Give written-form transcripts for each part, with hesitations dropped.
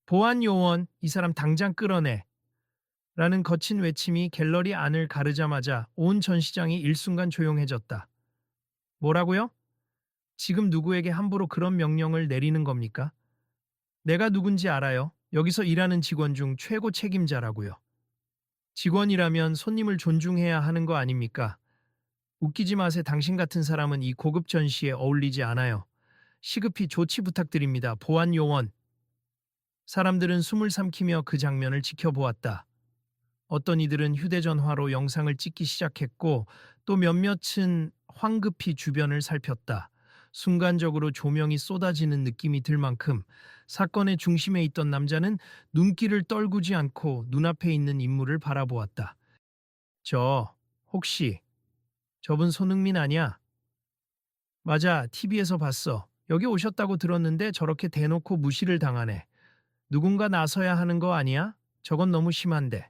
보안 요원, 이 사람 당장 끌어내. 라는 거친 외침이 갤러리 안을 가르자마자 온 전시장이 일순간 조용해졌다. 뭐라고요? 지금 누구에게 함부로 그런 명령을 내리는 겁니까? 내가 누군지 알아요. 여기서 일하는 직원 중 최고 책임자라고요. 직원이라면 손님을 존중해야 하는 거 아닙니까? 웃기지 마세. 당신 같은 사람은 이 고급 전시에 어울리지 않아요. 시급히 조치 부탁드립니다. 보안 요원. 사람들은 숨을 삼키며 그 장면을 지켜보았다. 어떤 이들은 휴대전화로 영상을 찍기 시작했고 또 몇몇은 황급히 주변을 살폈다. 순간적으로 조명이 쏟아지는 느낌이 들 만큼 사건의 중심에 있던 남자는 눈길을 떨구지 않고 눈앞에 있는 인물을 바라보았다. 혹시 저분 손흥민 아니야? 맞아, TV에서 봤어. 여기 오셨다고 들었는데 저렇게 대놓고 무시를 당하네. 누군가 나서야 하는 거 아니야? 저건 너무 심한데.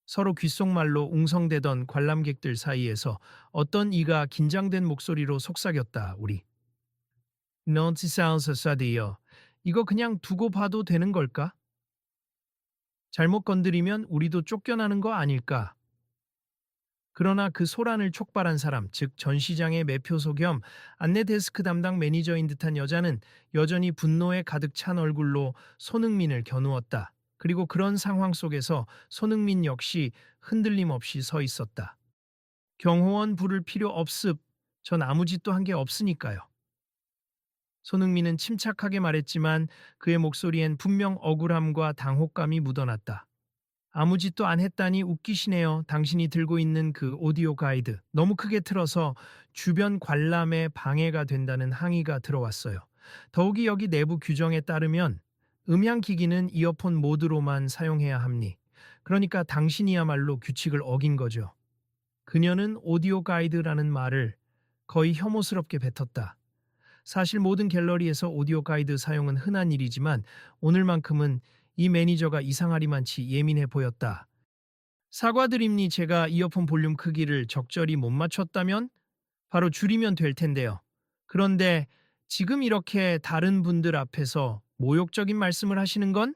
서로 귓속말로 웅성대던 관람객들 사이에서 어떤 이가 긴장된 목소리로 속삭였다. 우리. 넌티사운스 사디어. 이거 그냥 두고 봐도 되는 걸까? 잘못 건드리면 우리도 쫓겨나는 거 아닐까? 그러나 그 소란을 촉발한 사람, 즉 전시장의 매표소 겸 안내 데스크 담당 매니저인 듯한 여자는 여전히 분노에 가득 찬 얼굴로 손흥민을 겨누었다. 그리고 그런 상황 속에서 손흥민 역시 흔들림 없이 서 있었다. 경호원 부를 필요 없습. 전 아무 짓도 한 게 없으니까요. 손흥민은 침착하게 말했지만 그의 목소리엔 분명 억울함과 당혹감이 묻어났다. 아무 짓도 안 했다니 웃기시네요. 당신이 들고 있는 그 오디오 가이드 너무 크게 틀어서 주변 관람에 방해가 된다는 항의가 들어왔어요. 더욱이 여기 내부 규정에 따르면 음향기기는 이어폰 모드로만 사용해야 합니. 그러니까 당신이야말로 규칙을 어긴 거죠. 그녀는 오디오 가이드라는 말을 거의 혐오스럽게 뱉었다. 사실 모든 갤러리에서 오디오 가이드 사용은 흔한 일이지만 오늘만큼은 이 매니저가 이상하리만치 예민해 보였다. 사과드립니. 제가 이어폰 볼륨 크기를 적절히 못 맞췄다면 바로 줄이면 될 텐데요. 그런데 지금 이렇게 다른 분들 앞에서 모욕적인 말씀을 하시는 건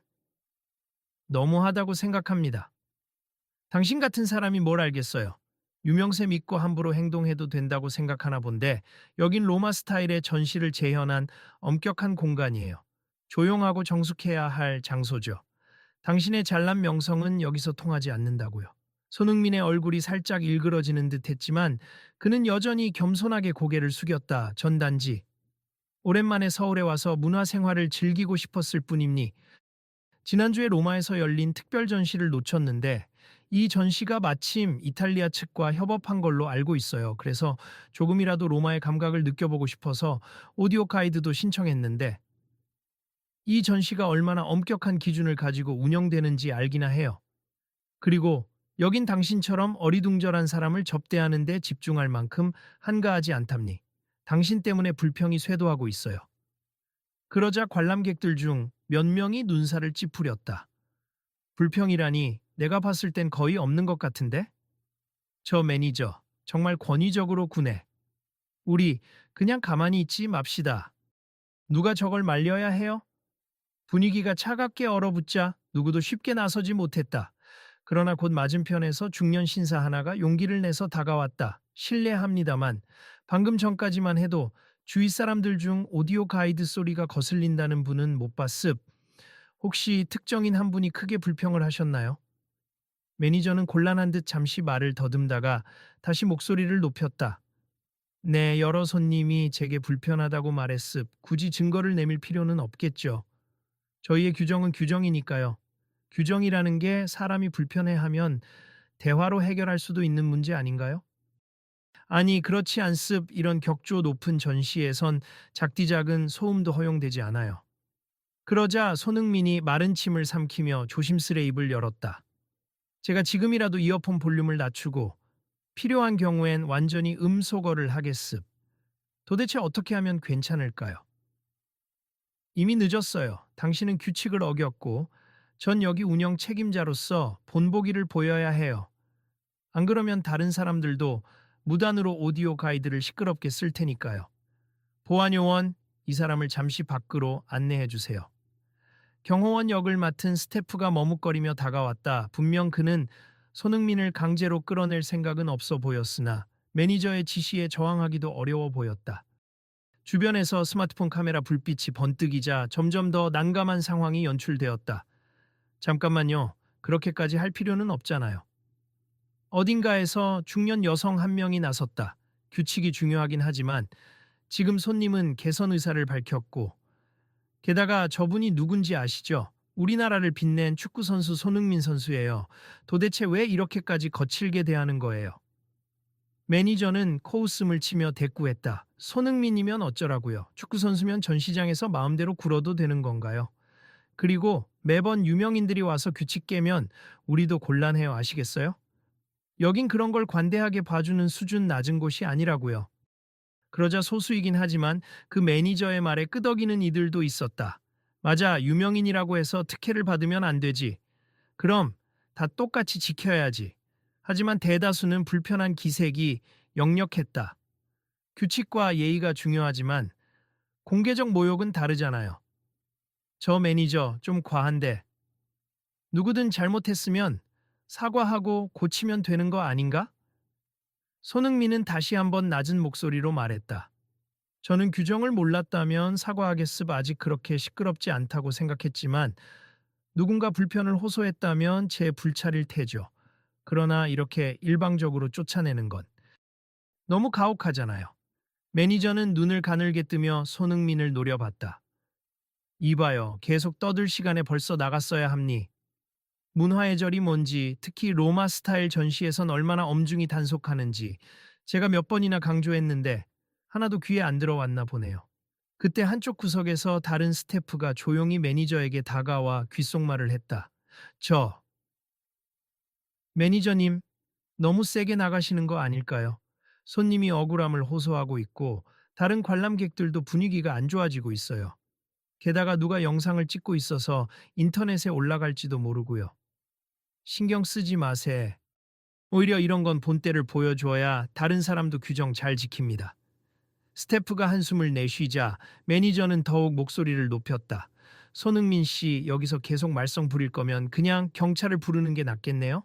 너무하다고 생각합니다. 당신 같은 사람이 뭘 알겠어요. 유명세 믿고 함부로 행동해도 된다고 생각하나 본데 여긴 로마 스타일의 전시를 재현한 엄격한 공간이에요. 조용하고 정숙해야 할 장소죠. 당신의 잘난 명성은 여기서 통하지 않는다고요. 손흥민의 얼굴이 살짝 일그러지는 듯 했지만 그는 여전히 겸손하게 고개를 숙였다. 전단지. 오랜만에 서울에 와서 문화생활을 즐기고 싶었을 뿐입니. 지난주에 로마에서 열린 특별 전시를 놓쳤는데 이 전시가 마침 이탈리아 측과 협업한 걸로 알고 있어요. 그래서 조금이라도 로마의 감각을 느껴보고 싶어서 오디오 가이드도 신청했는데 이 전시가 얼마나 엄격한 기준을 가지고 운영되는지 알기나 해요. 그리고 여긴 당신처럼 어리둥절한 사람을 접대하는 데 집중할 만큼 한가하지 않답니. 당신 때문에 불평이 쇄도하고 있어요. 그러자 관람객들 중 몇 명이 눈살을 찌푸렸다. 불평이라니 내가 봤을 땐 거의 없는 것 같은데? 저 매니저 정말 권위적으로 구네. 우리 그냥 가만히 있지 맙시다. 누가 저걸 말려야 해요? 분위기가 차갑게 얼어붙자 누구도 쉽게 나서지 못했다. 그러나 곧 맞은편에서 중년 신사 하나가 용기를 내서 다가왔다. 실례합니다만 방금 전까지만 해도 주위 사람들 중 오디오 가이드 소리가 거슬린다는 분은 못 봤습. 혹시 특정인 한 분이 크게 불평을 하셨나요? 매니저는 곤란한 듯 잠시 말을 더듬다가 다시 목소리를 높였다. 네, 여러 손님이 제게 불편하다고 말했습. 굳이 증거를 내밀 필요는 없겠죠. 저희의 규정은 규정이니까요. 규정이라는 게 사람이 불편해하면 대화로 해결할 수도 있는 문제 아닌가요? 아니, 그렇지 않습. 이런 격조 높은 전시에선 작디작은 소음도 허용되지 않아요. 그러자 손흥민이 마른 침을 삼키며 조심스레 입을 열었다. 제가 지금이라도 이어폰 볼륨을 낮추고 필요한 경우엔 완전히 음소거를 하겠습. 도대체 어떻게 하면 괜찮을까요? 이미 늦었어요. 당신은 규칙을 어겼고 전 여기 운영 책임자로서 본보기를 보여야 해요. 안 그러면 다른 사람들도 무단으로 오디오 가이드를 시끄럽게 쓸 테니까요. 보안요원, 이 사람을 잠시 밖으로 안내해 주세요. 경호원 역을 맡은 스태프가 머뭇거리며 다가왔다. 분명 그는 손흥민을 강제로 끌어낼 생각은 없어 보였으나 매니저의 지시에 저항하기도 어려워 보였다. 주변에서 스마트폰 카메라 불빛이 번뜩이자 점점 더 난감한 상황이 연출되었다. 잠깐만요. 그렇게까지 할 필요는 없잖아요. 어딘가에서 중년 여성 한 명이 나섰다. 규칙이 중요하긴 하지만 지금 손님은 개선 의사를 밝혔고 게다가 저분이 누군지 아시죠? 우리나라를 빛낸 축구선수 손흥민 선수예요. 도대체 왜 이렇게까지 거칠게 대하는 거예요? 매니저는 코웃음을 치며 대꾸했다. 손흥민이면 어쩌라고요? 축구선수면 전 시장에서 마음대로 굴어도 되는 건가요? 그리고 매번 유명인들이 와서 규칙 깨면 우리도 곤란해요. 아시겠어요? 여긴 그런 걸 관대하게 봐주는 수준 낮은 곳이 아니라고요. 그러자 소수이긴 하지만 그 매니저의 말에 끄덕이는 이들도 있었다. 맞아, 유명인이라고 해서 특혜를 받으면 안 되지. 그럼 다 똑같이 지켜야지. 하지만 대다수는 불편한 기색이 역력했다. 규칙과 예의가 중요하지만 공개적 모욕은 다르잖아요. 저 매니저 좀 과한데 누구든 잘못했으면 사과하고 고치면 되는 거 아닌가? 손흥민은 다시 한번 낮은 목소리로 말했다. 저는 규정을 몰랐다면 사과하겠습. 아직 그렇게 시끄럽지 않다고 생각했지만 누군가 불편을 호소했다면 제 불찰일 테죠. 그러나 이렇게 일방적으로 쫓아내는 건 너무 가혹하잖아요. 매니저는 눈을 가늘게 뜨며 손흥민을 노려봤다. 이봐요. 계속 떠들 시간에 벌써 나갔어야 합니. 문화의 절이 뭔지, 특히 로마 스타일 전시에선 얼마나 엄중히 단속하는지 제가 몇 번이나 강조했는데 하나도 귀에 안 들어왔나 보네요. 그때 한쪽 구석에서 다른 스태프가 조용히 매니저에게 다가와 귓속말을 했다. 저, 매니저님, 너무 세게 나가시는 거 아닐까요? 손님이 억울함을 호소하고 있고 다른 관람객들도 분위기가 안 좋아지고 있어요. 게다가 누가 영상을 찍고 있어서 인터넷에 올라갈지도 모르고요. 신경 쓰지 마세. 오히려 이런 건 본때를 보여줘야 다른 사람도 규정 잘 지킵니다. 스태프가 한숨을 내쉬자 매니저는 더욱 목소리를 높였다. 손흥민 씨, 여기서 계속 말썽 부릴 거면 그냥 경찰을 부르는 게 낫겠네요?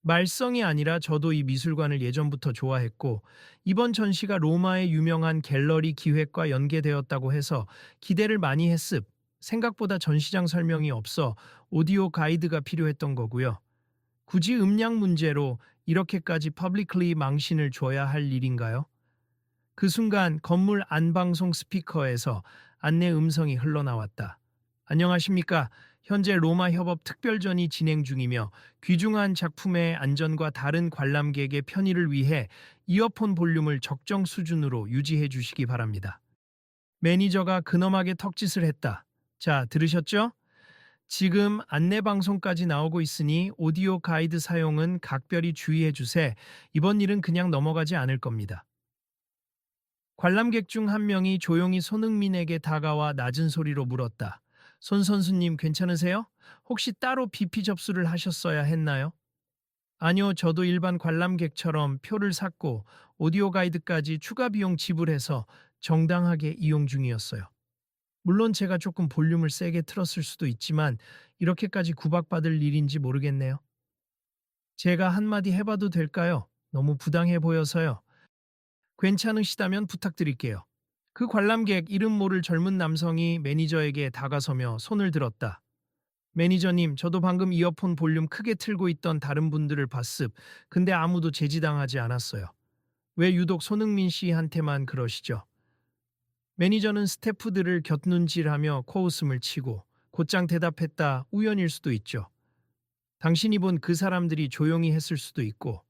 말썽이 아니라 저도 이 미술관을 예전부터 좋아했고 이번 전시가 로마의 유명한 갤러리 기획과 연계되었다고 해서 기대를 많이 했습. 생각보다 전시장 설명이 없어 오디오 가이드가 필요했던 거고요. 굳이 음량 문제로 이렇게까지 퍼블릭리 망신을 줘야 할 일인가요? 그 순간 건물 안방송 스피커에서 안내 음성이 흘러나왔다. 안녕하십니까. 현재 로마 협업 특별전이 진행 중이며 귀중한 작품의 안전과 다른 관람객의 편의를 위해 이어폰 볼륨을 적정 수준으로 유지해 주시기 바랍니다. 매니저가 근엄하게 턱짓을 했다. 자, 들으셨죠? 지금 안내방송까지 나오고 있으니 오디오 가이드 사용은 각별히 주의해 주세. 이번 일은 그냥 넘어가지 않을 겁니다. 관람객 중 한 명이 조용히 손흥민에게 다가와 낮은 소리로 물었다. 손 선수님 괜찮으세요? 혹시 따로 BP 접수를 하셨어야 했나요? 아니요, 저도 일반 관람객처럼 표를 샀고 오디오 가이드까지 추가 비용 지불해서 정당하게 이용 중이었어요. 물론 제가 조금 볼륨을 세게 틀었을 수도 있지만 이렇게까지 구박받을 일인지 모르겠네요. 제가 한마디 해봐도 될까요? 너무 부당해 보여서요. 괜찮으시다면 부탁드릴게요. 그 관람객 이름 모를 젊은 남성이 매니저에게 다가서며 손을 들었다. 매니저님, 저도 방금 이어폰 볼륨 크게 틀고 있던 다른 분들을 봤습. 근데 아무도 제지당하지 않았어요. 왜 유독 손흥민 씨한테만 그러시죠? 매니저는 스태프들을 곁눈질하며 코웃음을 치고 곧장 대답했다. 우연일 수도 있죠. 당신이 본 그 사람들이 조용히 했을 수도 있고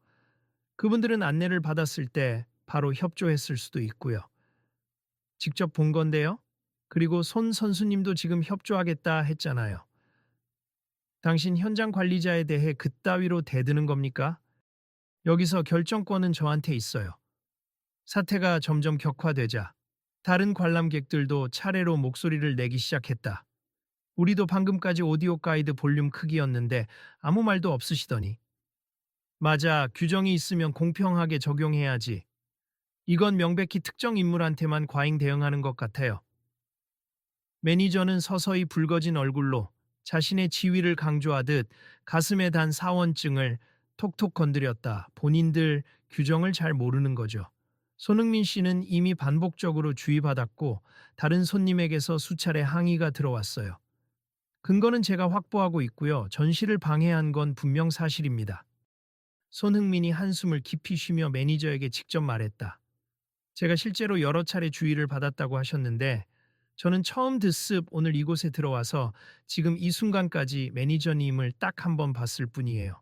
그분들은 안내를 받았을 때 바로 협조했을 수도 있고요. 직접 본 건데요. 그리고 손 선수님도 지금 협조하겠다 했잖아요. 당신 현장 관리자에 대해 그따위로 대드는 겁니까? 여기서 결정권은 저한테 있어요. 사태가 점점 격화되자 다른 관람객들도 차례로 목소리를 내기 시작했다. 우리도 방금까지 오디오 가이드 볼륨 크기였는데 아무 말도 없으시더니. 맞아, 규정이 있으면 공평하게 적용해야지. 이건 명백히 특정 인물한테만 과잉 대응하는 것 같아요. 매니저는 서서히 붉어진 얼굴로 자신의 지위를 강조하듯 가슴에 단 사원증을 톡톡 건드렸다. 본인들 규정을 잘 모르는 거죠. 손흥민 씨는 이미 반복적으로 주의받았고 다른 손님에게서 수차례 항의가 들어왔어요. 근거는 제가 확보하고 있고요. 전시를 방해한 건 분명 사실입니다. 손흥민이 한숨을 깊이 쉬며 매니저에게 직접 말했다. 제가 실제로 여러 차례 주의를 받았다고 하셨는데 저는 처음 드습 오늘 이곳에 들어와서 지금 이 순간까지 매니저님을 딱 한 번 봤을 뿐이에요.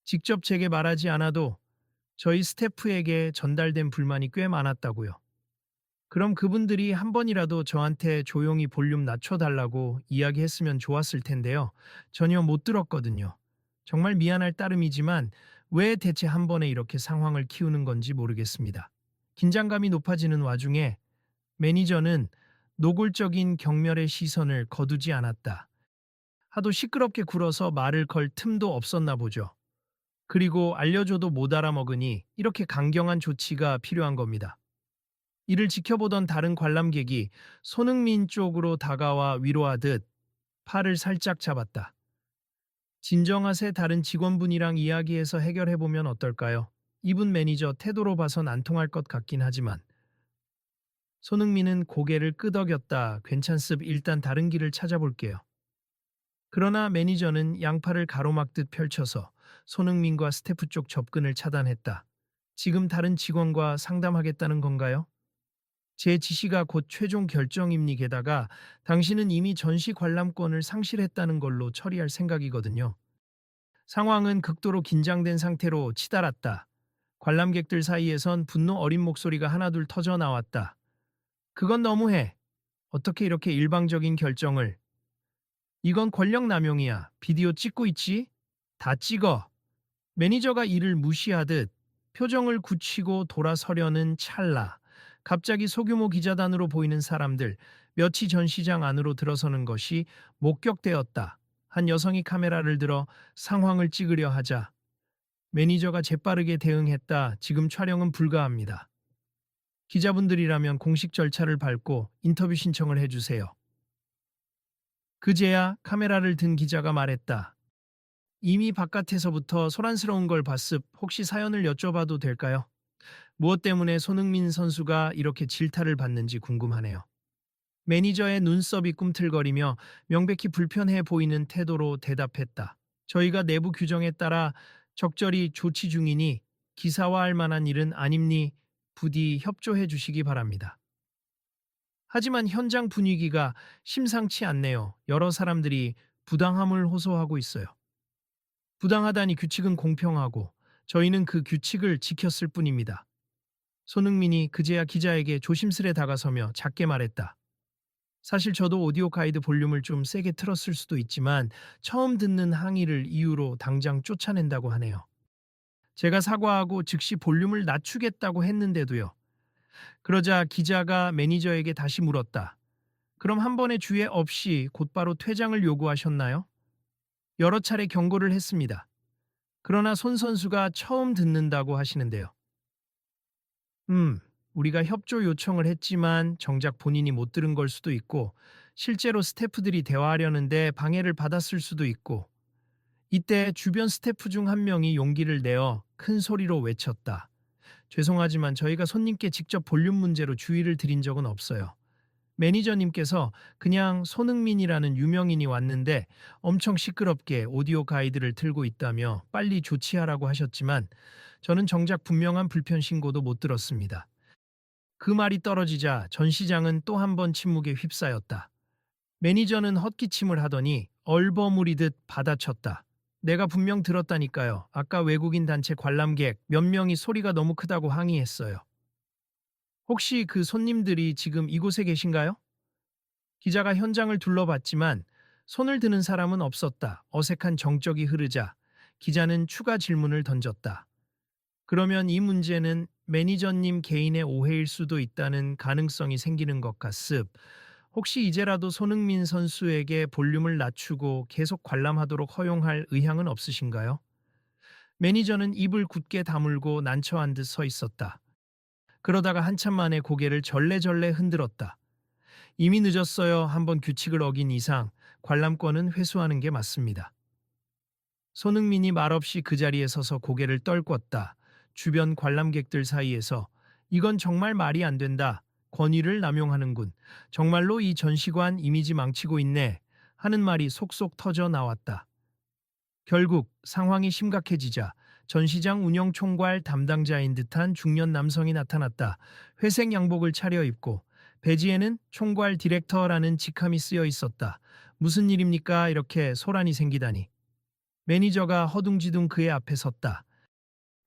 직접 제게 말하지 않아도 저희 스태프에게 전달된 불만이 꽤 많았다고요. 그럼 그분들이 한 번이라도 저한테 조용히 볼륨 낮춰달라고 이야기했으면 좋았을 텐데요. 전혀 못 들었거든요. 정말 미안할 따름이지만 왜 대체 한 번에 이렇게 상황을 키우는 건지 모르겠습니다. 긴장감이 높아지는 와중에 매니저는 노골적인 경멸의 시선을 거두지 않았다. 하도 시끄럽게 굴어서 말을 걸 틈도 없었나 보죠. 그리고 알려줘도 못 알아먹으니 이렇게 강경한 조치가 필요한 겁니다. 이를 지켜보던 다른 관람객이 손흥민 쪽으로 다가와 위로하듯 팔을 살짝 잡았다. 진정하세 다른 직원분이랑 이야기해서 해결해보면 어떨까요? 이분 매니저 태도로 봐선 안 통할 것 같긴 하지만 손흥민은 고개를 끄덕였다. 괜찮습 일단 다른 길을 찾아볼게요. 그러나 매니저는 양팔을 가로막듯 펼쳐서 손흥민과 스태프 쪽 접근을 차단했다. 지금 다른 직원과 상담하겠다는 건가요? 제 지시가 곧 최종 결정입니 게다가 당신은 이미 전시 관람권을 상실했다는 걸로 처리할 생각이거든요. 상황은 극도로 긴장된 상태로 치달았다. 관람객들 사이에선 분노 어린 목소리가 하나둘 터져 나왔다. 그건 너무해. 어떻게 이렇게 일방적인 결정을. 이건 권력 남용이야. 비디오 찍고 있지? 다 찍어. 매니저가 이를 무시하듯 표정을 굳히고 돌아서려는 찰나. 갑자기 소규모 기자단으로 보이는 사람들, 몇이 전시장 안으로 들어서는 것이 목격되었다. 한 여성이 카메라를 들어 상황을 찍으려 하자 매니저가 재빠르게 대응했다. 지금 촬영은 불가합니다. 기자분들이라면 공식 절차를 밟고 인터뷰 신청을 해주세요. 그제야 카메라를 든 기자가 말했다. 이미 바깥에서부터 소란스러운 걸 봤습. 혹시 사연을 여쭤봐도 될까요? 무엇 때문에 손흥민 선수가 이렇게 질타를 받는지 궁금하네요. 매니저의 눈썹이 꿈틀거리며 명백히 불편해 보이는 태도로 대답했다. 저희가 내부 규정에 따라 적절히 조치 중이니 기사화할 만한 일은 아닙니 부디 협조해 주시기 바랍니다. 하지만 현장 분위기가 심상치 않네요. 여러 사람들이 부당함을 호소하고 있어요. 부당하다니 규칙은 공평하고 저희는 그 규칙을 지켰을 뿐입니다. 손흥민이 그제야 기자에게 조심스레 다가서며 작게 말했다. 사실 저도 오디오 가이드 볼륨을 좀 세게 틀었을 수도 있지만 처음 듣는 항의를 이유로 당장 쫓아낸다고 하네요. 제가 사과하고 즉시 볼륨을 낮추겠다고 했는데도요. 그러자 기자가 매니저에게 다시 물었다. 그럼 한 번의 주의 없이 곧바로 퇴장을 요구하셨나요? 여러 차례 경고를 했습니다. 그러나 손 선수가 처음 듣는다고 하시는데요. 우리가 협조 요청을 했지만 정작 본인이 못 들은 걸 수도 있고 실제로 스태프들이 대화하려는데 방해를 받았을 수도 있고 이때 주변 스태프 중 한 명이 용기를 내어 큰 소리로 외쳤다. 죄송하지만 저희가 손님께 직접 볼륨 문제로 주의를 드린 적은 없어요. 매니저님께서 그냥 손흥민이라는 유명인이 왔는데 엄청 시끄럽게 오디오 가이드를 틀고 있다며 빨리 조치하라고 하셨지만 저는 정작 분명한 불편 신고도 못 들었습니다. 그 말이 떨어지자 전 시장은 또 한 번 침묵에 휩싸였다. 매니저는 헛기침을 하더니 얼버무리듯 받아쳤다. 내가 분명 들었다니까요. 아까 외국인 단체 관람객 몇 명이 소리가 너무 크다고 항의했어요. 혹시 그 손님들이 지금 이곳에 계신가요? 기자가 현장을 둘러봤지만 손을 드는 사람은 없었다. 어색한 정적이 흐르자 기자는 추가 질문을 던졌다. 그러면 이 문제는 매니저님 개인의 오해일 수도 있다는 가능성이 생기는 것 같습. 혹시 이제라도 손흥민 선수에게 볼륨을 낮추고 계속 관람하도록 허용할 의향은 없으신가요? 매니저는 입을 굳게 다물고 난처한 듯 서 있었다. 그러다가 한참 만에 고개를 절레절레 흔들었다. 이미 늦었어요. 한번 규칙을 어긴 이상 관람권은 회수하는 게 맞습니다. 손흥민이 말없이 그 자리에 서서 고개를 떨궜다. 주변 관람객들 사이에서 이건 정말 말이 안 된다. 권위를 남용하는군. 정말로 이 전시관 이미지 망치고 있네. 하는 말이 속속 터져 나왔다. 결국 상황이 심각해지자 전시장 운영 총괄 담당자인 듯한 중년 남성이 나타났다. 회색 양복을 차려입고 배지에는 총괄 디렉터라는 직함이 쓰여 있었다. 무슨 일입니까? 이렇게 소란이 생기다니. 매니저가 허둥지둥 그의 앞에 섰다.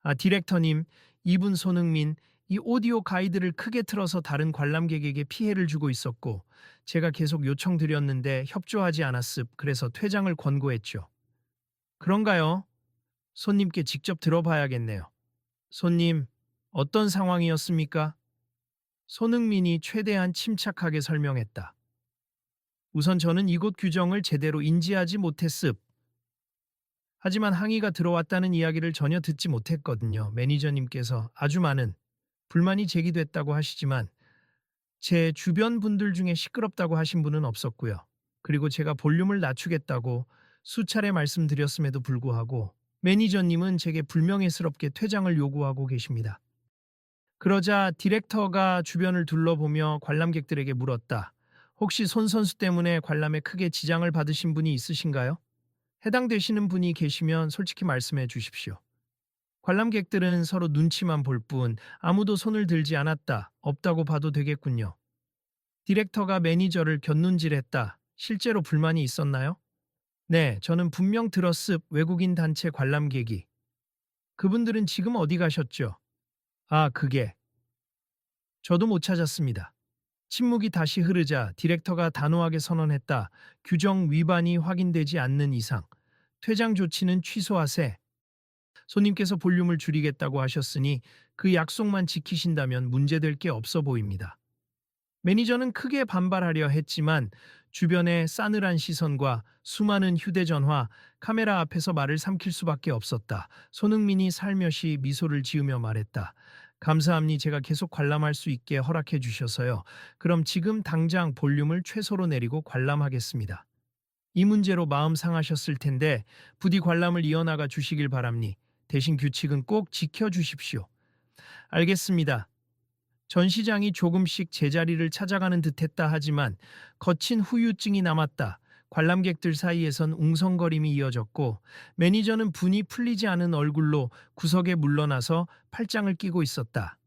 아, 디렉터님, 이분 손흥민, 이 오디오 가이드를 크게 틀어서 다른 관람객에게 피해를 주고 있었고, 제가 계속 요청드렸는데 협조하지 않았습. 그래서 퇴장을 권고했죠. 그런가요? 손님께 직접 들어봐야겠네요. 손님, 어떤 상황이었습니까? 손흥민이 최대한 침착하게 설명했다. 우선 저는 이곳 규정을 제대로 인지하지 못했습. 하지만 항의가 들어왔다는 이야기를 전혀 듣지 못했거든요. 매니저님께서 아주 많은 불만이 제기됐다고 하시지만 제 주변 분들 중에 시끄럽다고 하신 분은 없었고요. 그리고 제가 볼륨을 낮추겠다고 수차례 말씀드렸음에도 불구하고 매니저님은 제게 불명예스럽게 퇴장을 요구하고 계십니다. 그러자 디렉터가 주변을 둘러보며 관람객들에게 물었다. 혹시 손 선수 때문에 관람에 크게 지장을 받으신 분이 있으신가요? 해당되시는 분이 계시면 솔직히 말씀해 주십시오. 관람객들은 서로 눈치만 볼 뿐 아무도 손을 들지 않았다. 없다고 봐도 되겠군요. 디렉터가 매니저를 곁눈질했다. 실제로 불만이 있었나요? 네, 저는 분명 들었습. 외국인 단체 관람객이. 그분들은 지금 어디 가셨죠? 아, 그게. 저도 못 찾았습니다. 침묵이 다시 흐르자 디렉터가 단호하게 선언했다. 규정 위반이 확인되지 않는 이상 퇴장 조치는 취소하세. 손님께서 볼륨을 줄이겠다고 하셨으니 그 약속만 지키신다면 문제될 게 없어 보입니다. 매니저는 크게 반발하려 했지만 주변의 싸늘한 시선과 수많은 휴대전화, 카메라 앞에서 말을 삼킬 수밖에 없었다. 손흥민이 살며시 미소를 지으며 말했다. 감사합니 제가 계속 관람할 수 있게 허락해 주셔서요. 그럼 지금 당장 볼륨을 최소로 내리고 관람하겠습니다. 이 문제로 마음 상하셨을 텐데 부디 관람을 이어나가 주시길 바랍니. 대신 규칙은 꼭 지켜주십시오. 알겠습니다. 전시장이 조금씩 제자리를 찾아가는 듯했다 하지만 거친 후유증이 남았다. 관람객들 사이에선 웅성거림이 이어졌고 매니저는 분이 풀리지 않은 얼굴로 구석에 물러나서 팔짱을 끼고 있었다.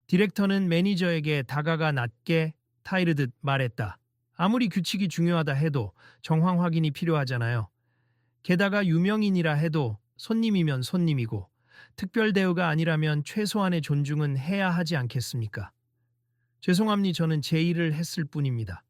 디렉터는 매니저에게 다가가 낮게 타이르듯 말했다. 아무리 규칙이 중요하다 해도 정황 확인이 필요하잖아요. 게다가 유명인이라 해도 손님이면 손님이고 특별 대우가 아니라면 최소한의 존중은 해야 하지 않겠습니까? 죄송합니 저는 제 일을 했을 뿐입니다.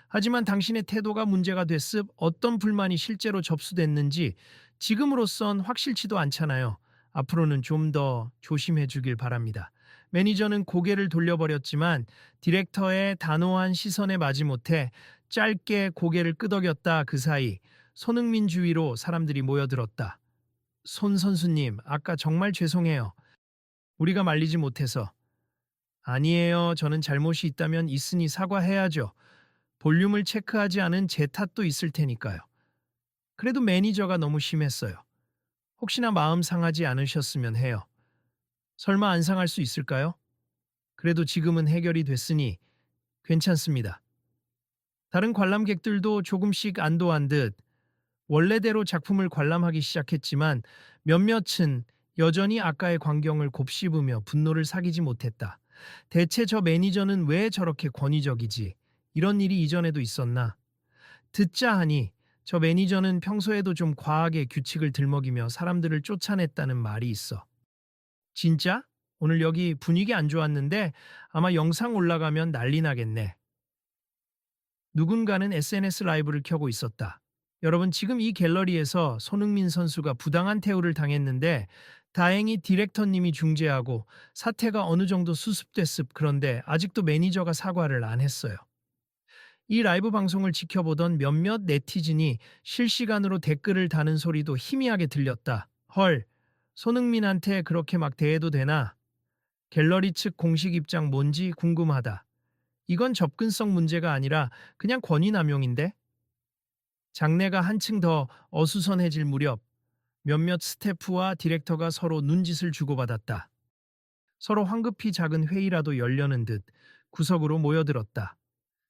하지만 당신의 태도가 문제가 됐습 어떤 불만이 실제로 접수됐는지 지금으로선 확실치도 않잖아요. 앞으로는 좀 더 조심해 주길 바랍니다. 매니저는 고개를 돌려버렸지만 디렉터의 단호한 시선에 마지못해 짧게 고개를 끄덕였다. 그 사이 손흥민 주위로 사람들이 모여들었다. 손 선수님, 아까 정말 죄송해요. 우리가 말리지 못해서. 아니에요. 저는 잘못이 있다면 있으니 사과해야죠. 볼륨을 체크하지 않은 제 탓도 있을 테니까요. 그래도 매니저가 너무 심했어요. 혹시나 마음 상하지 않으셨으면 해요. 설마 안 상할 수 있을까요? 그래도 지금은 해결이 됐으니 괜찮습니다. 다른 관람객들도 조금씩 안도한 듯 원래대로 작품을 관람하기 시작했지만 몇몇은 여전히 아까의 광경을 곱씹으며 분노를 사귀지 못했다. 대체 저 매니저는 왜 저렇게 권위적이지? 이런 일이 이전에도 있었나? 듣자 하니 저 매니저는 평소에도 좀 과하게 규칙을 들먹이며 사람들을 쫓아냈다는 말이 있어. 진짜? 오늘 여기 분위기 안 좋았는데 아마 영상 올라가면 난리 나겠네. 누군가는 SNS 라이브를 켜고 있었다. 여러분 지금 이 갤러리에서 손흥민 선수가 부당한 태우를 당했는데 다행히 디렉터님이 중재하고 사태가 어느 정도 수습됐습. 그런데 아직도 매니저가 사과를 안 했어요. 이 라이브 방송을 지켜보던 몇몇 네티즌이 실시간으로 댓글을 다는 소리도 희미하게 들렸다. 헐, 손흥민한테 그렇게 막 대해도 되나? 갤러리 측 공식 입장 뭔지 궁금하다. 이건 접근성 문제가 아니라 그냥 권위 남용인데? 장내가 한층 더 어수선해질 무렵 몇몇 스태프와 디렉터가 서로 눈짓을 주고받았다. 서로 황급히 작은 회의라도 열려는 듯 구석으로 모여들었다.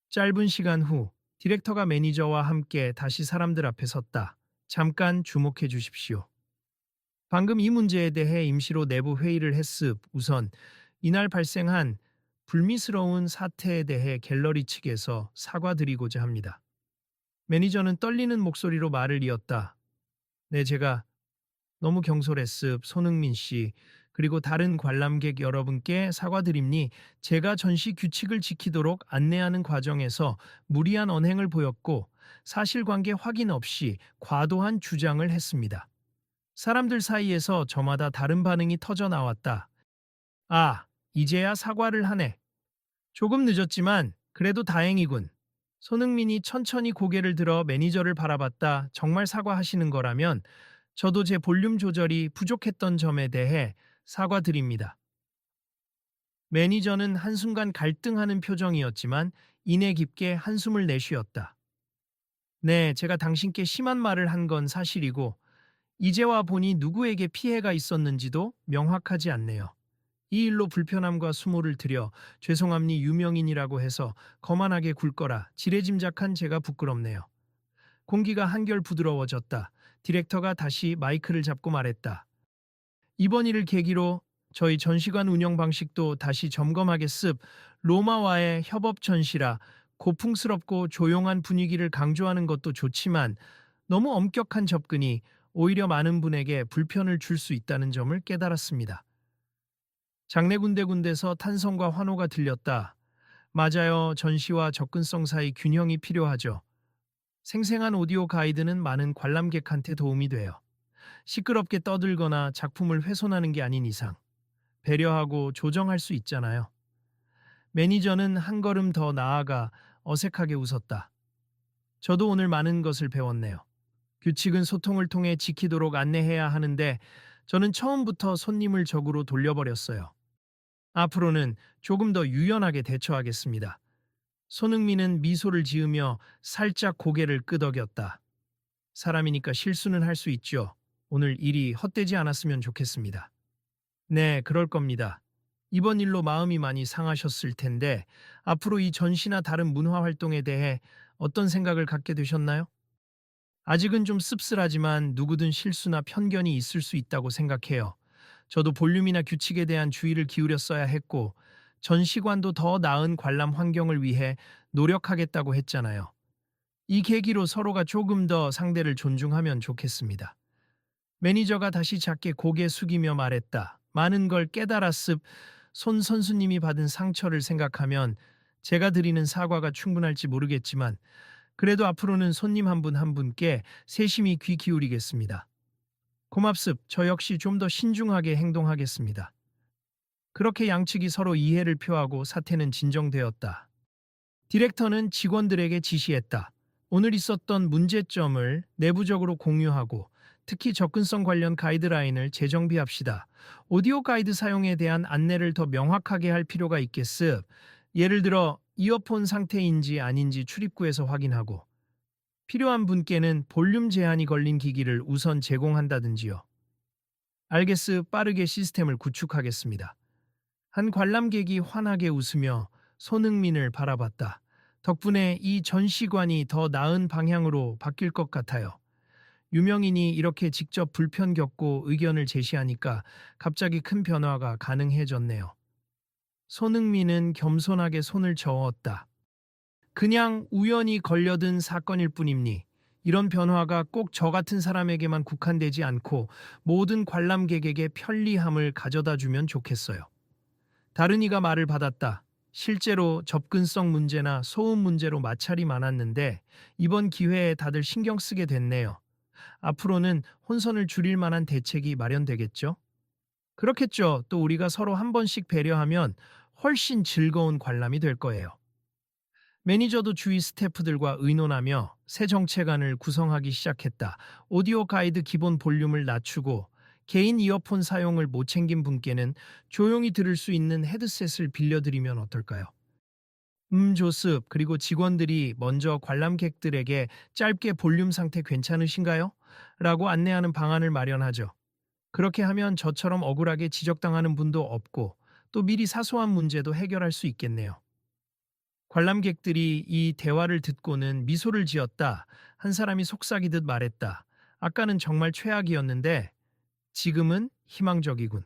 짧은 시간 후 디렉터가 매니저와 함께 다시 사람들 앞에 섰다. 잠깐 주목해 주십시오. 방금 이 문제에 대해 임시로 내부 회의를 했습. 우선 이날 발생한 불미스러운 사태에 대해 갤러리 측에서 사과드리고자 합니다. 매니저는 떨리는 목소리로 말을 이었다. 네, 제가 너무 경솔했습. 손흥민 씨, 그리고 다른 관람객 여러분께 사과드립니. 제가 전시 규칙을 지키도록 안내하는 과정에서 무리한 언행을 보였고 사실관계 확인 없이 과도한 주장을 했습니다. 사람들 사이에서 저마다 다른 반응이 터져 나왔다. 아, 이제야 사과를 하네. 조금 늦었지만 그래도 다행이군. 손흥민이 천천히 고개를 들어 매니저를 바라봤다. 정말 사과하시는 거라면 저도 제 볼륨 조절이 부족했던 점에 대해 사과드립니다. 매니저는 한순간 갈등하는 표정이었지만 이내 깊게 한숨을 내쉬었다. 네, 제가 당신께 심한 말을 한 건 사실이고 이제와 보니 누구에게 피해가 있었는지도 명확하지 않네요. 이 일로 불편함과 수모를 들여 죄송합니 유명인이라고 해서 거만하게 굴거라 지레짐작한 제가 부끄럽네요. 공기가 한결 부드러워졌다. 디렉터가 다시 마이크를 잡고 말했다. 이번 일을 계기로 저희 전시관 운영 방식도 다시 점검하겠습. 로마와의 협업 전시라 고풍스럽고 조용한 분위기를 강조하는 것도 좋지만 너무 엄격한 접근이 오히려 많은 분에게 불편을 줄 수 있다는 점을 깨달았습니다. 장내 군데군데서 탄성과 환호가 들렸다. 맞아요. 전시와 접근성 사이 균형이 필요하죠. 생생한 오디오 가이드는 많은 관람객한테 도움이 돼요. 시끄럽게 떠들거나 작품을 훼손하는 게 아닌 이상 배려하고 조정할 수 있잖아요. 매니저는 한 걸음 더 나아가 어색하게 웃었다. 저도 오늘 많은 것을 배웠네요. 규칙은 소통을 통해 지키도록 안내해야 하는데 저는 처음부터 손님을 적으로 돌려버렸어요. 앞으로는 조금 더 유연하게 대처하겠습니다. 손흥민은 미소를 지으며 살짝 고개를 끄덕였다. 사람이니까 실수는 할 수 있죠. 오늘 일이 헛되지 않았으면 좋겠습니다. 네, 그럴 겁니다. 이번 일로 마음이 많이 상하셨을 텐데 앞으로 이 전시나 다른 문화 활동에 대해 어떤 생각을 갖게 되셨나요? 아직은 좀 씁쓸하지만 누구든 실수나 편견이 있을 수 있다고 생각해요. 저도 볼륨이나 규칙에 대한 주의를 기울였어야 했고 전시관도 더 나은 관람 환경을 위해 노력하겠다고 했잖아요. 이 계기로 서로가 조금 더 상대를 존중하면 좋겠습니다. 매니저가 다시 작게 고개 숙이며 말했다. 많은 걸 깨달았습. 손 선수님이 받은 상처를 생각하면 제가 드리는 사과가 충분할지 모르겠지만 그래도 앞으로는 손님 한 분 한 분께 세심히 귀 기울이겠습니다. 고맙습. 저 역시 좀 더 신중하게 행동하겠습니다. 그렇게 양측이 서로 이해를 표하고 사태는 진정되었다. 디렉터는 직원들에게 지시했다. 오늘 있었던 문제점을 내부적으로 공유하고 특히 접근성 관련 가이드라인을 재정비합시다. 오디오 가이드 사용에 대한 안내를 더 명확하게 할 필요가 있겠습. 예를 들어 이어폰 상태인지 아닌지 출입구에서 확인하고 필요한 분께는 볼륨 제한이 걸린 기기를 우선 제공한다든지요. 알겠습. 빠르게 시스템을 구축하겠습니다. 한 관람객이 환하게 웃으며 손흥민을 바라봤다. 덕분에 이 전시관이 더 나은 방향으로 바뀔 것 같아요. 유명인이 이렇게 직접 불편 겪고 의견을 제시하니까 갑자기 큰 변화가 가능해졌네요. 손흥민은 겸손하게 손을 저었다. 그냥 우연히 걸려든 사건일 뿐입니. 이런 변화가 꼭 저 같은 사람에게만 국한되지 않고 모든 관람객에게 편리함을 가져다 주면 좋겠어요. 다른 이가 말을 받았다. 실제로 접근성 문제나 소음 문제로 마찰이 많았는데 이번 기회에 다들 신경 쓰게 됐네요. 앞으로는 혼선을 줄일 만한 대책이 마련되겠죠? 그렇겠죠. 또 우리가 서로 한 번씩 배려하면 훨씬 즐거운 관람이 될 거예요. 매니저도 주위 스태프들과 의논하며 새 정책안을 구성하기 시작했다. 오디오 가이드 기본 볼륨을 낮추고 개인 이어폰 사용을 못 챙긴 분께는 조용히 들을 수 있는 헤드셋을 빌려드리면 어떨까요? 조습, 그리고 직원들이 먼저 관람객들에게 짧게 볼륨 상태 괜찮으신가요? 라고 안내하는 방안을 마련하죠. 그렇게 하면 저처럼 억울하게 지적당하는 분도 없고 또 미리 사소한 문제도 해결할 수 있겠네요. 관람객들이 이 대화를 듣고는 미소를 지었다. 한 사람이 속삭이듯 말했다. 아까는 정말 최악이었는데 지금은 희망적이군.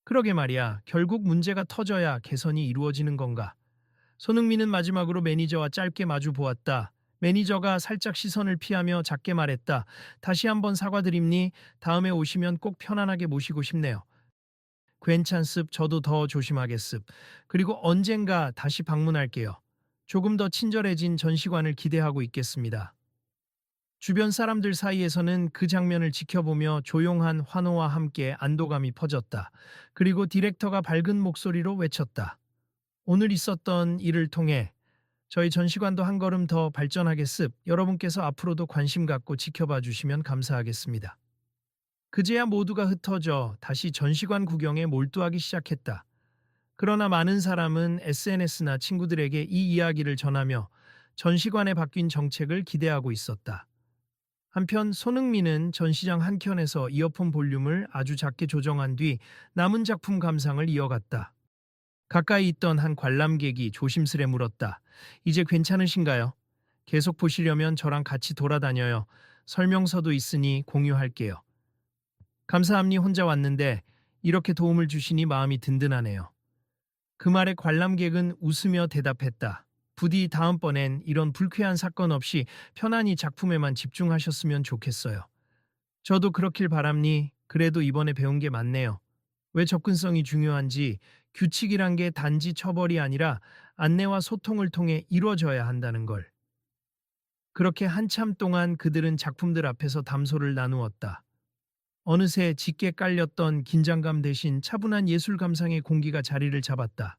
그러게 말이야. 결국 문제가 터져야 개선이 이루어지는 건가? 손흥민은 마지막으로 매니저와 짧게 마주 보았다. 매니저가 살짝 시선을 피하며 작게 말했다. 다시 한번 사과드립니? 다음에 오시면 꼭 편안하게 모시고 싶네요. 괜찮습. 저도 더 조심하겠습. 그리고 언젠가 다시 방문할게요. 조금 더 친절해진 전시관을 기대하고 있겠습니다. 주변 사람들 사이에서는 그 장면을 지켜보며 조용한 환호와 함께 안도감이 퍼졌다. 그리고 디렉터가 밝은 목소리로 외쳤다. 오늘 있었던 일을 통해 저희 전시관도 한 걸음 더 발전하겠습. 여러분께서 앞으로도 관심 갖고 지켜봐 주시면 감사하겠습니다. 그제야 모두가 흩어져 다시 전시관 구경에 몰두하기 시작했다. 그러나 많은 사람은 SNS나 친구들에게 이 이야기를 전하며 전시관에 바뀐 정책을 기대하고 있었다. 한편 손흥민은 전시장 한켠에서 이어폰 볼륨을 아주 작게 조정한 뒤 남은 작품 감상을 이어갔다. 가까이 있던 한 관람객이 조심스레 물었다. 이제 괜찮으신가요? 계속 보시려면 저랑 같이 돌아다녀요. 설명서도 있으니 공유할게요. 감사합니 혼자 왔는데 이렇게 도움을 주시니 마음이 든든하네요. 그 말에 관람객은 웃으며 대답했다. 부디 다음번엔 이런 불쾌한 사건 없이 편안히 작품에만 집중하셨으면 좋겠어요. 저도 그렇길 바랍니. 그래도 이번에 배운 게 많네요. 왜 접근성이 중요한지, 규칙이란 게 단지 처벌이 아니라 안내와 소통을 통해 이루어져야 한다는 걸. 그렇게 한참 동안 그들은 작품들 앞에서 담소를 나누었다. 어느새 짙게 깔렸던 긴장감 대신 차분한 예술 감상의 공기가 자리를 잡았다.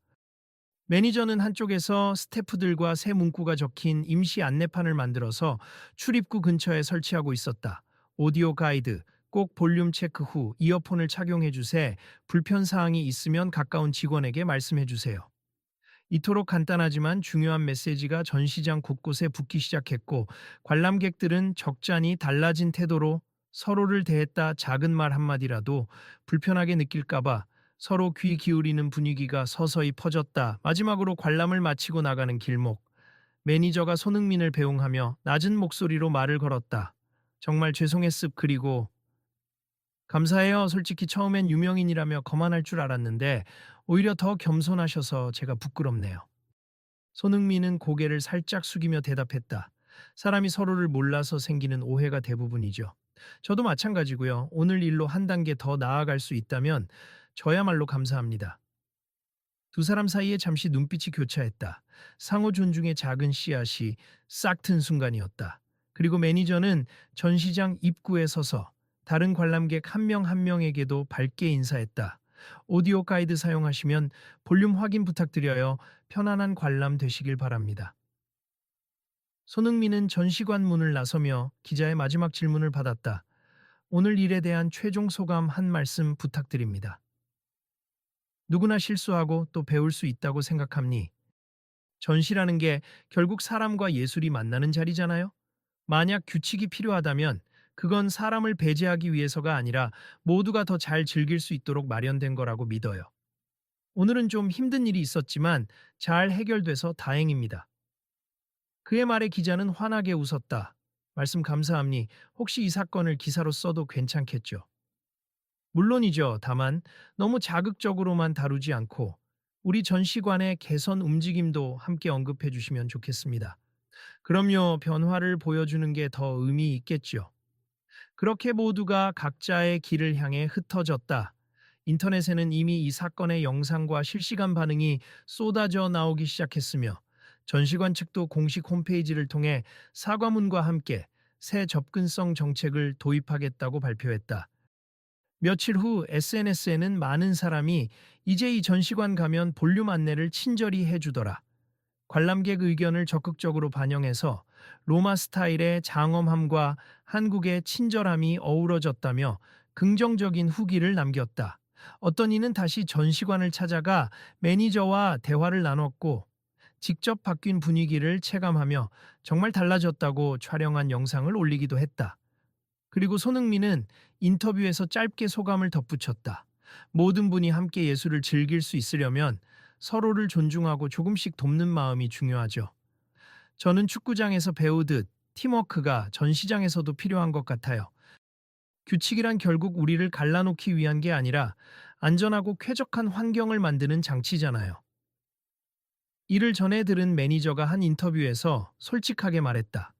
매니저는 한쪽에서 스태프들과 새 문구가 적힌 임시 안내판을 만들어서 출입구 근처에 설치하고 있었다. 오디오 가이드, 꼭 볼륨 체크 후 이어폰을 착용해 주세. 불편 사항이 있으면 가까운 직원에게 말씀해 주세요. 이토록 간단하지만 중요한 메시지가 전시장 곳곳에 붙기 시작했고 관람객들은 적잖이 달라진 태도로 서로를 대했다. 작은 말 한마디라도 불편하게 느낄까봐 서로 귀 기울이는 분위기가 서서히 퍼졌다. 마지막으로 관람을 마치고 나가는 길목. 매니저가 손흥민을 배웅하며 낮은 목소리로 말을 걸었다. 정말 죄송했습. 그리고 감사해요. 솔직히 처음엔 유명인이라며 거만할 줄 알았는데 오히려 더 겸손하셔서 제가 부끄럽네요. 손흥민은 고개를 살짝 숙이며 대답했다. 사람이 서로를 몰라서 생기는 오해가 대부분이죠. 저도 마찬가지고요. 오늘 일로 한 단계 더 나아갈 수 있다면 저야말로 감사합니다. 두 사람 사이에 잠시 눈빛이 교차했다. 상호 존중의 작은 씨앗이 싹 튼 순간이었다. 그리고 매니저는 전시장 입구에 서서 다른 관람객 한 명 한 명에게도 밝게 인사했다. 오디오 가이드 사용하시면 볼륨 확인 부탁드려요. 편안한 관람 되시길 바랍니다. 손흥민은 전시관 문을 나서며 기자의 마지막 질문을 받았다. 오늘 일에 대한 최종 소감 한 말씀 부탁드립니다. 누구나 실수하고 또 배울 수 있다고 생각합니? 전시라는 게 결국 사람과 예술이 만나는 자리잖아요? 만약 규칙이 필요하다면 그건 사람을 배제하기 위해서가 아니라 모두가 더 잘 즐길 수 있도록 마련된 거라고 믿어요. 오늘은 좀 힘든 일이 있었지만 잘 해결돼서 다행입니다. 그의 말에 기자는 환하게 웃었다. 말씀 감사합니. 혹시 이 사건을 기사로 써도 괜찮겠죠? 물론이죠. 다만 너무 자극적으로만 다루지 않고 우리 전시관의 개선 움직임도 함께 언급해 주시면 좋겠습니다. 그럼요. 변화를 보여주는 게 더 의미 있겠죠. 그렇게 모두가 각자의 길을 향해 흩어졌다. 인터넷에는 이미 이 사건의 영상과 실시간 반응이 쏟아져 나오기 시작했으며 전시관 측도 공식 홈페이지를 통해 사과문과 함께 새 접근성 정책을 도입하겠다고 발표했다. 며칠 후 SNS에는 많은 사람이 이제 이 전시관 가면 볼륨 안내를 친절히 해주더라. 관람객 의견을 적극적으로 반영해서 로마 스타일의 장엄함과 한국의 친절함이 어우러졌다며 긍정적인 후기를 남겼다. 어떤 이는 다시 전시관을 찾아가 매니저와 대화를 나눴고 직접 바뀐 분위기를 체감하며 정말 달라졌다고 촬영한 영상을 올리기도 했다. 그리고 손흥민은 인터뷰에서 짧게 소감을 덧붙였다. 모든 분이 함께 예술을 즐길 수 있으려면 서로를 존중하고 조금씩 돕는 마음이 중요하죠. 저는 축구장에서 배우듯 팀워크가 전시장에서도 필요한 것 같아요. 규칙이란 결국 우리를 갈라놓기 위한 게 아니라 안전하고 쾌적한 환경을 만드는 장치잖아요. 이를 전해 들은 매니저가 한 인터뷰에서 솔직하게 말했다.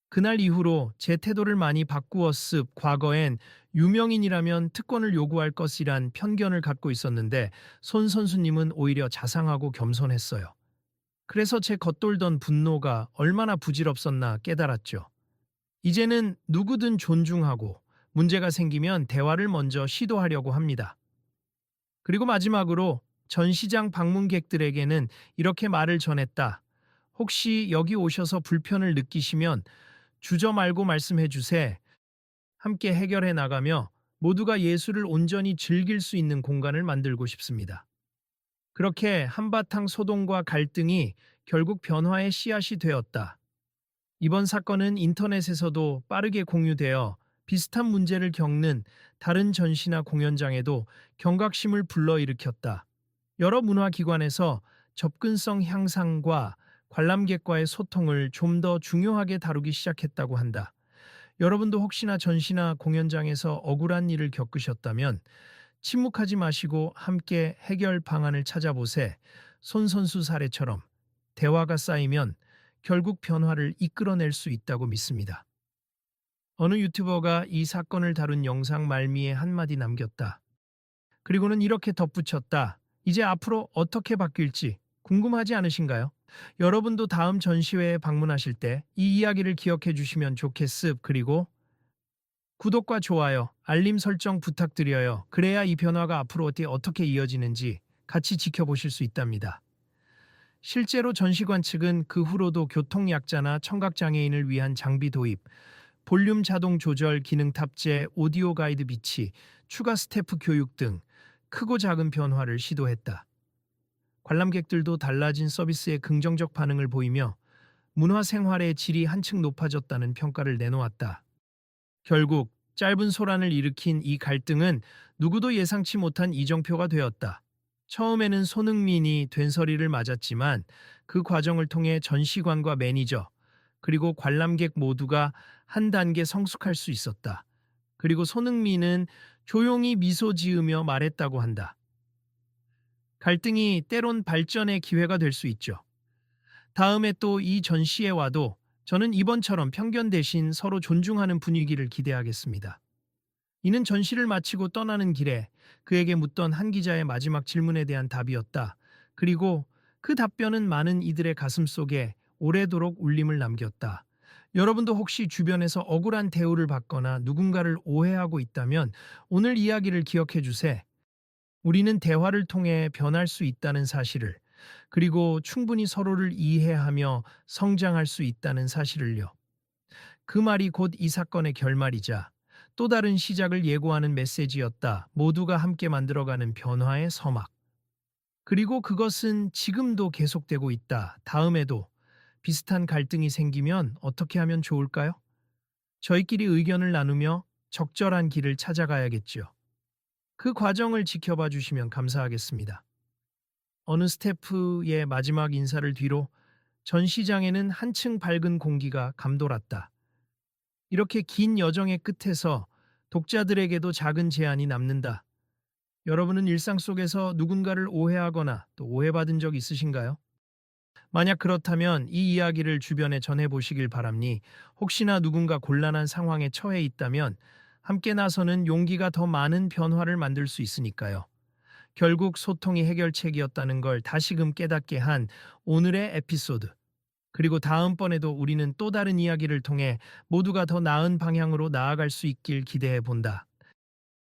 그날 이후로 제 태도를 많이 바꾸었습. 과거엔 유명인이라면 특권을 요구할 것이란 편견을 갖고 있었는데 손 선수님은 오히려 자상하고 겸손했어요. 그래서 제 겉돌던 분노가 얼마나 부질없었나 깨달았죠. 이제는 누구든 존중하고 문제가 생기면 대화를 먼저 시도하려고 합니다. 그리고 마지막으로 전시장 방문객들에게는 이렇게 말을 전했다. 혹시 여기 오셔서 불편을 느끼시면 주저 말고 말씀해 주세. 함께 해결해 나가며 모두가 예술을 온전히 즐길 수 있는 공간을 만들고 싶습니다. 그렇게 한바탕 소동과 갈등이 결국 변화의 씨앗이 되었다. 이번 사건은 인터넷에서도 빠르게 공유되어 비슷한 문제를 겪는 다른 전시나 공연장에도 경각심을 불러일으켰다. 여러 문화기관에서 접근성 향상과 관람객과의 소통을 좀 더 중요하게 다루기 시작했다고 한다. 여러분도 혹시나 전시나 공연장에서 억울한 일을 겪으셨다면 침묵하지 마시고 함께 해결 방안을 찾아보세. 손 선수 사례처럼 대화가 쌓이면 결국 변화를 이끌어낼 수 있다고 믿습니다. 어느 유튜버가 이 사건을 다룬 영상 말미에 한마디 남겼다. 그리고는 이렇게 덧붙였다. 이제 앞으로 어떻게 바뀔지 궁금하지 않으신가요? 여러분도 다음 전시회에 방문하실 때 이 이야기를 기억해 주시면 좋겠습. 그리고 구독과 좋아요, 알림 설정 부탁드려요. 그래야 이 변화가 앞으로 어떻게 이어지는지 같이 지켜보실 수 있답니다. 실제로 전시관 측은 그 후로도 교통약자나 청각장애인을 위한 장비 도입, 볼륨 자동 조절 기능 탑재, 오디오 가이드 비치, 추가 스태프 교육 등 크고 작은 변화를 시도했다. 관람객들도 달라진 서비스에 긍정적 반응을 보이며 문화생활의 질이 한층 높아졌다는 평가를 내놓았다. 결국 짧은 소란을 일으킨 이 갈등은 누구도 예상치 못한 이정표가 되었다. 처음에는 손흥민이 된소리를 맞았지만 그 과정을 통해 전시관과 매니저, 그리고 관람객 모두가 한 단계 성숙할 수 있었다. 그리고 손흥민은 조용히 미소 지으며 말했다고 한다. 갈등이 때론 발전의 기회가 될 수 있죠. 다음에 또 이 전시회 와도 저는 이번처럼 편견 대신 서로 존중하는 분위기를 기대하겠습니다. 이는 전시를 마치고 떠나는 길에 그에게 묻던 한 기자의 마지막 질문에 대한 답이었다. 그리고 그 답변은 많은 이들의 가슴 속에 오래도록 울림을 남겼다. 여러분도 혹시 주변에서 억울한 대우를 받거나 누군가를 오해하고 있다면 오늘 이야기를 기억해 주세. 우리는 대화를 통해 변할 수 있다는 사실을, 그리고 충분히 서로를 이해하며 성장할 수 있다는 사실을요. 그 말이 곧 이 사건의 결말이자 또 다른 시작을 예고하는 메시지였다. 모두가 함께 만들어가는 변화의 서막. 그리고 그것은 지금도 계속되고 있다. 다음에도 비슷한 갈등이 생기면 어떻게 하면 좋을까요? 저희끼리 의견을 나누며 적절한 길을 찾아가야겠죠. 그 과정을 지켜봐 주시면 감사하겠습니다. 어느 스태프의 마지막 인사를 뒤로 전시장에는 한층 밝은 공기가 감돌았다. 이렇게 긴 여정의 끝에서 독자들에게도 작은 제안이 남는다. 여러분은 일상 속에서 누군가를 오해하거나 또 오해받은 적 있으신가요? 만약 그렇다면 이 이야기를 주변에 전해보시길 바랍니. 혹시나 누군가 곤란한 상황에 처해 있다면 함께 나서는 용기가 더 많은 변화를 만들 수 있으니까요. 결국 소통이 해결책이었다는 걸 다시금 깨닫게 한 오늘의 에피소드. 그리고 다음번에도 우리는 또 다른 이야기를 통해 모두가 더 나은 방향으로 나아갈 수 있길 기대해 본다.